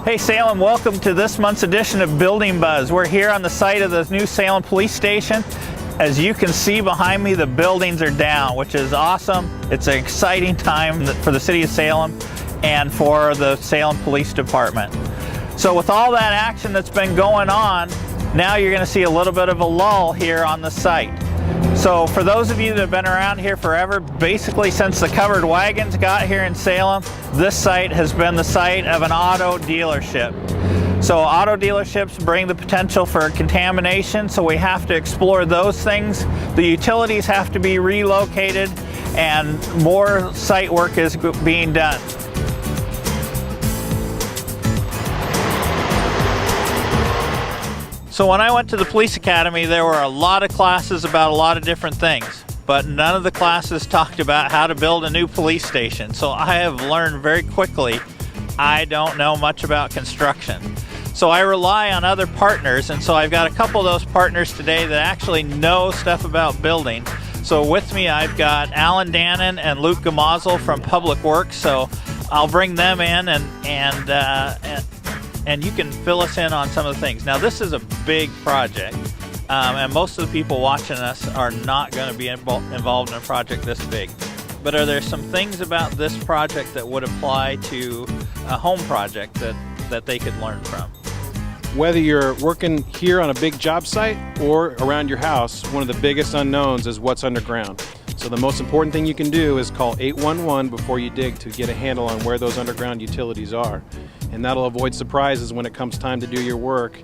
Hey Salem, welcome to this month's edition of Building Buzz. We're here on the site of the new Salem Police Station. As you can see behind me, the buildings are down, which is awesome. It's an exciting time for the city of Salem and for the Salem Police Department. So with all that action that's been going on, now you're going to see a little bit of a lull here on the site. So for those of you that have been around here forever, basically since the covered wagons got here in Salem, this site has been the site of an auto dealership. So auto dealerships bring the potential for contamination, so we have to explore those things. The utilities have to be relocated and more site work is being done. So when I went to the police academy, there were a lot of classes about a lot of different things, but none of the classes talked about how to build a new police station. So I have learned very quickly, I don't know much about construction. So I rely on other partners, and so I've got a couple of those partners today that actually know stuff about building. So with me I've got Alan Dannon and Luke Gamazel from Public Works, so I'll bring them in and you can fill us in on some of the things. Now this is a big project, and most of the people watching us are not going to be involved in a project this big. But are there some things about this project that would apply to a home project that they could learn from? Whether you're working here on a big job site or around your house, one of the biggest unknowns is what's underground. So the most important thing you can do is call 811 before you dig to get a handle on where those underground utilities are. And that'll avoid surprises when it comes time to do your work.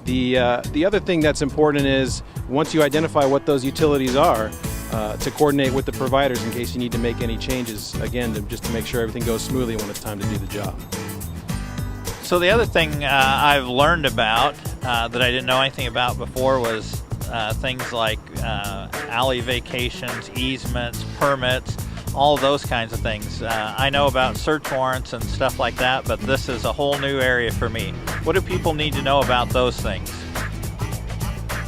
The other thing that's important is, once you identify what those utilities are, to coordinate with the providers in case you need to make any changes, again, just to make sure everything goes smoothly when it's time to do the job. So the other thing I've learned about that I didn't know anything about before was things like alley vacations, easements, permits, all those kinds of things. I know about search warrants and stuff like that, but this is a whole new area for me. What do people need to know about those things?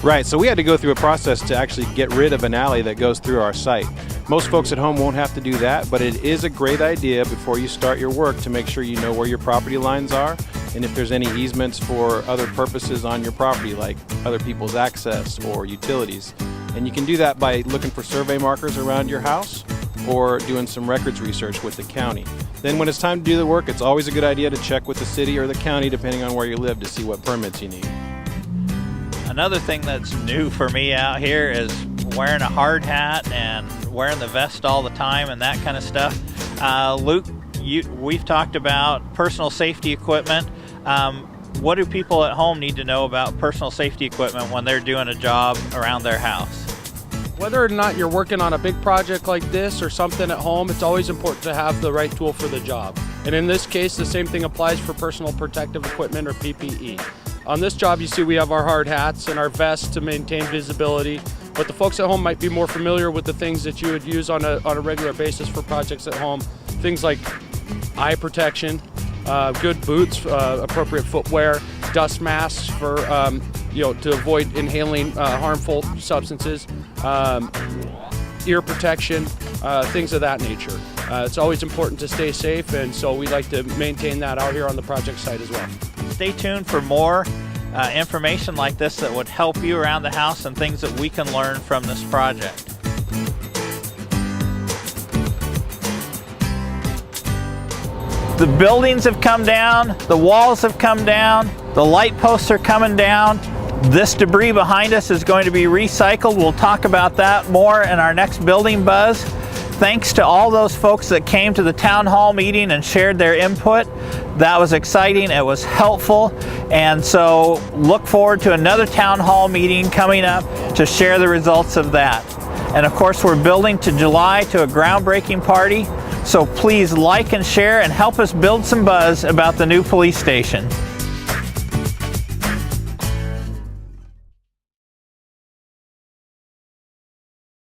Right, so we had to go through a process to actually get rid of an alley that goes through our site. Most folks at home won't have to do that, but it is a great idea before you start your work to make sure you know where your property lines are and if there's any easements for other purposes on your property, like other people's access or utilities. And you can do that by looking for survey markers around your house or doing some records research with the county. Then when it's time to do the work, it's always a good idea to check with the city or the county, depending on where you live, to see what permits you need. Another thing that's new for me out here is wearing a hard hat and wearing the vest all the time and that kind of stuff. Luke, we've talked about personal safety equipment. What do people at home need to know about personal safety equipment when they're doing a job around their house? Whether or not you're working on a big project like this or something at home, it's always important to have the right tool for the job. And in this case, the same thing applies for personal protective equipment or PPE. On this job, you see we have our hard hats and our vests to maintain visibility, but the folks at home might be more familiar with the things that you would use on a regular basis for projects at home. Things like eye protection, good boots, appropriate footwear, dust masks for to avoid inhaling harmful substances, ear protection, things of that nature. It's always important to stay safe, and so we like to maintain that out here on the project site as well. Stay tuned for more information like this that would help you around the house and things that we can learn from this project. The buildings have come down, the walls have come down, the light posts are coming down. This debris behind us is going to be recycled. We'll talk about that more in our next Building Buzz. Thanks to all those folks that came to the town hall meeting and shared their input. That was exciting, it was helpful, and so look forward to another town hall meeting coming up to share the results of that. And of course, we're building to July to a groundbreaking party, so please like and share and help us build some buzz about the new police station.